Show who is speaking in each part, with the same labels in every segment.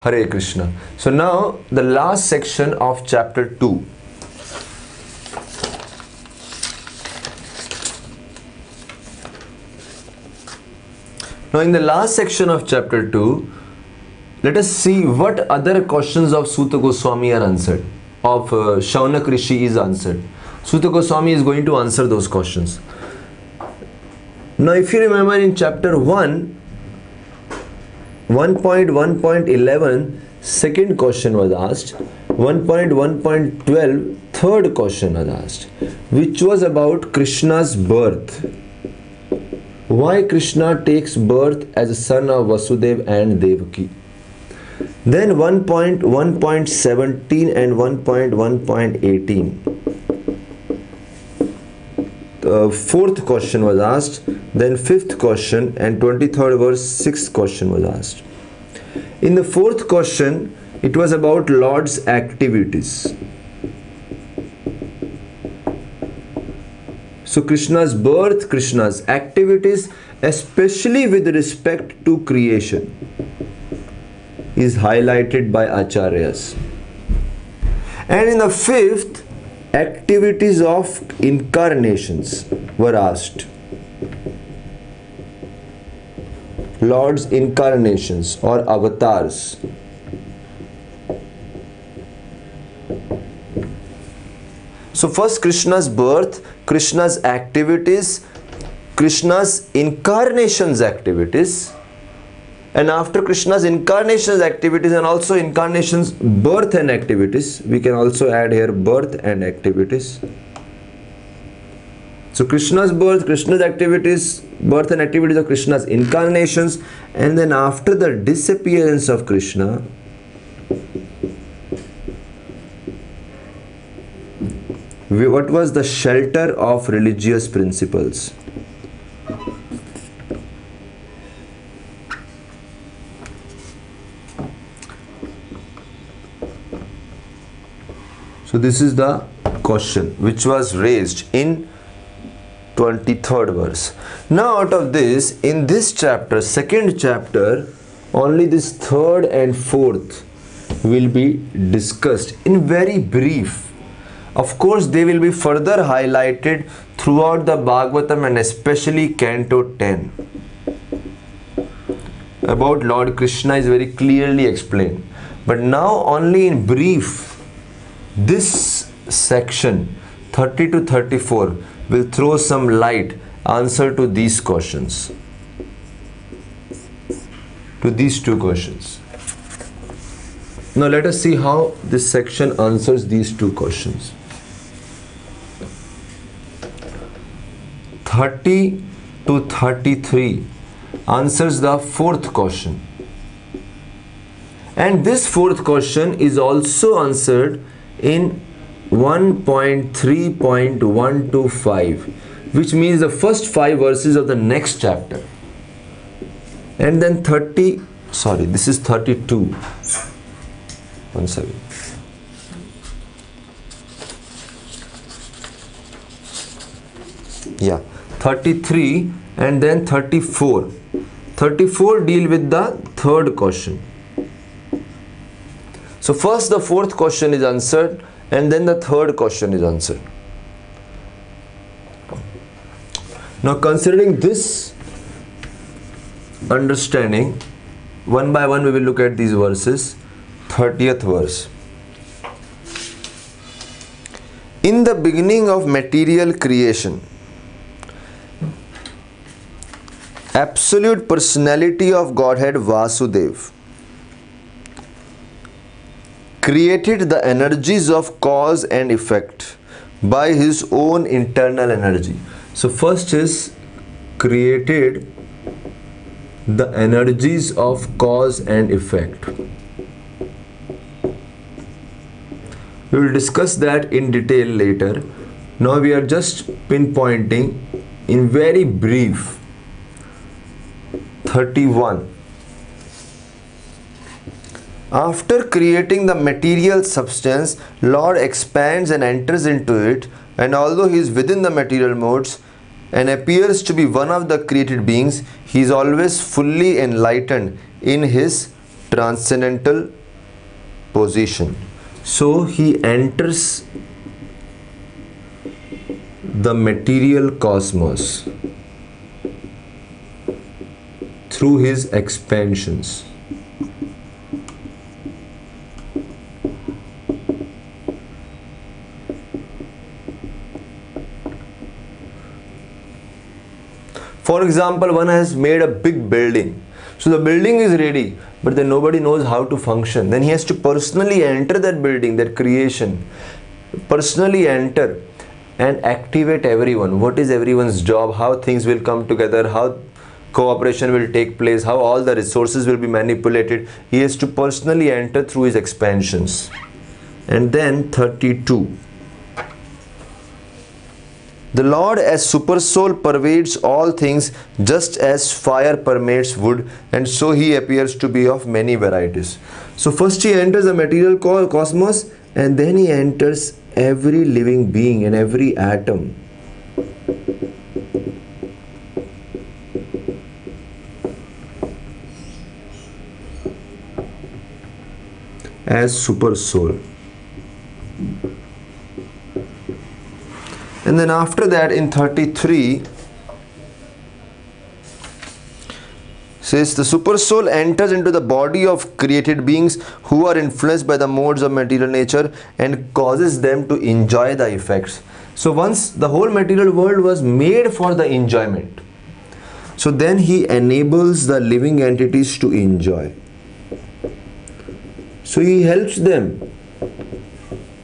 Speaker 1: Hare Krishna. So now the last section of chapter 2. Now in the last section of chapter 2, let us see what other questions of Suta Goswami are answered, of Shaunak Rishi is answered. Suta Goswami is going to answer those questions. Now if you remember in chapter 1, 1.1.11 second question was asked, 1.1.12 third question was asked, which was about Krishna's birth. Why Krishna takes birth as a son of Vasudeva and Devaki. Then 1.1.17 and 1.1.18 fourth question was asked, then fifth question and 23rd verse, sixth question was asked. In the fourth question, it was about Lord's activities. So Krishna's birth, Krishna's activities, especially with respect to creation, is highlighted by Acharyas. And in the fifth, activities of incarnations were asked. Lord's incarnations or avatars. So first Krishna's birth, Krishna's activities, Krishna's incarnations activities, and after Krishna's incarnations activities and also incarnations birth and activities, we can also add here birth and activities. So Krishna's birth, Krishna's activities, birth and activities of Krishna's incarnations, and then after the disappearance of Krishna, what was the shelter of religious principles? So this is the question which was raised in 23rd verse. Now out of this, in this chapter, second chapter, only this third and fourth will be discussed in very brief. Of course, they will be further highlighted throughout the Bhagavatam and especially Canto 10. About Lord Krishna is very clearly explained. But now only in brief, this section 30 to 34 will throw some light answer to these questions, to these two questions. Now let us see how this section answers these two questions. 30 to 33 answers the fourth question, and this fourth question is also answered in 1.3.125, which means the first 5 verses of the next chapter. And then this is 32. 1 second. Yeah, 33 and then 34. 34 deal with the third question. So first the fourth question is answered and then the third question is answered. Now considering this understanding, one by one we will look at these verses. 30th verse. In the beginning of material creation, absolute personality of Godhead Vasudeva created the energies of cause and effect by his own internal energy. So first is created the energies of cause and effect. We will discuss that in detail later. Now we are just pinpointing in very brief. 31. After creating the material substance, Lord expands and enters into it, and although he is within the material modes and appears to be one of the created beings, he is always fully enlightened in his transcendental position. So he enters the material cosmos through his expansions. For example, one has made a big building. So the building is ready, but then nobody knows how to function. Then he has to personally enter that building, that creation, personally enter and activate everyone. What is everyone's job? How things will come together? How cooperation will take place? How all the resources will be manipulated? He has to personally enter through his expansions. And then 32. The Lord as super soul pervades all things just as fire permeates wood, and so he appears to be of many varieties. So first he enters the material cosmos, and then he enters every living being and every atom. As super soul. And then after that in 33 says the super soul enters into the body of created beings who are influenced by the modes of material nature and causes them to enjoy the effects. So once the whole material world was made for the enjoyment, so then he enables the living entities to enjoy. So he helps them.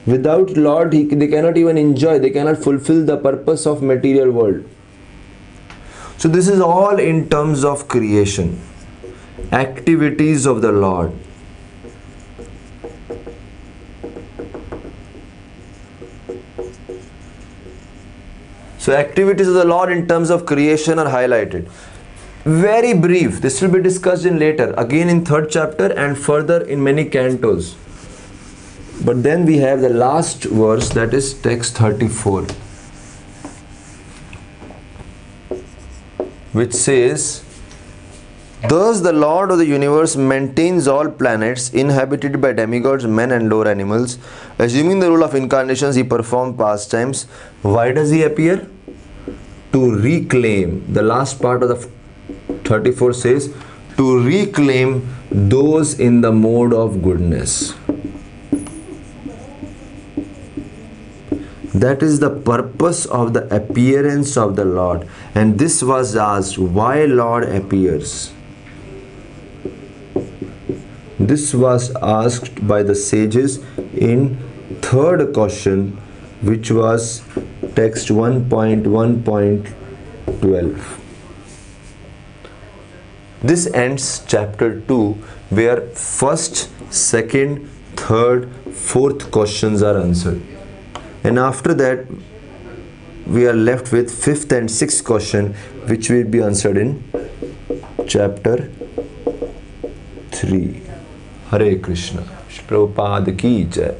Speaker 1: Without Lord, they cannot even enjoy, they cannot fulfill the purpose of material world. So this is all in terms of creation, activities of the Lord. So activities of the Lord in terms of creation are highlighted. Very brief, this will be discussed in later, again in 3rd chapter and further in many cantos. But then we have the last verse, that is text 34, which says, thus the Lord of the universe maintains all planets inhabited by demigods, men and lower animals. Assuming the role of incarnations, he performs pastimes. Why does he appear? To reclaim, the last part of the 34 says, to reclaim those in the mode of goodness. That is the purpose of the appearance of the Lord. And this was asked, why Lord appears? This was asked by the sages in 3rd question, which was text 1.1.12. This ends chapter 2, where 1st, 2nd, 3rd, 4th questions are answered. And after that, we are left with 5th and 6th question, which will be answered in chapter 3. Hare Krishna. Shri Prabhupada ki jai.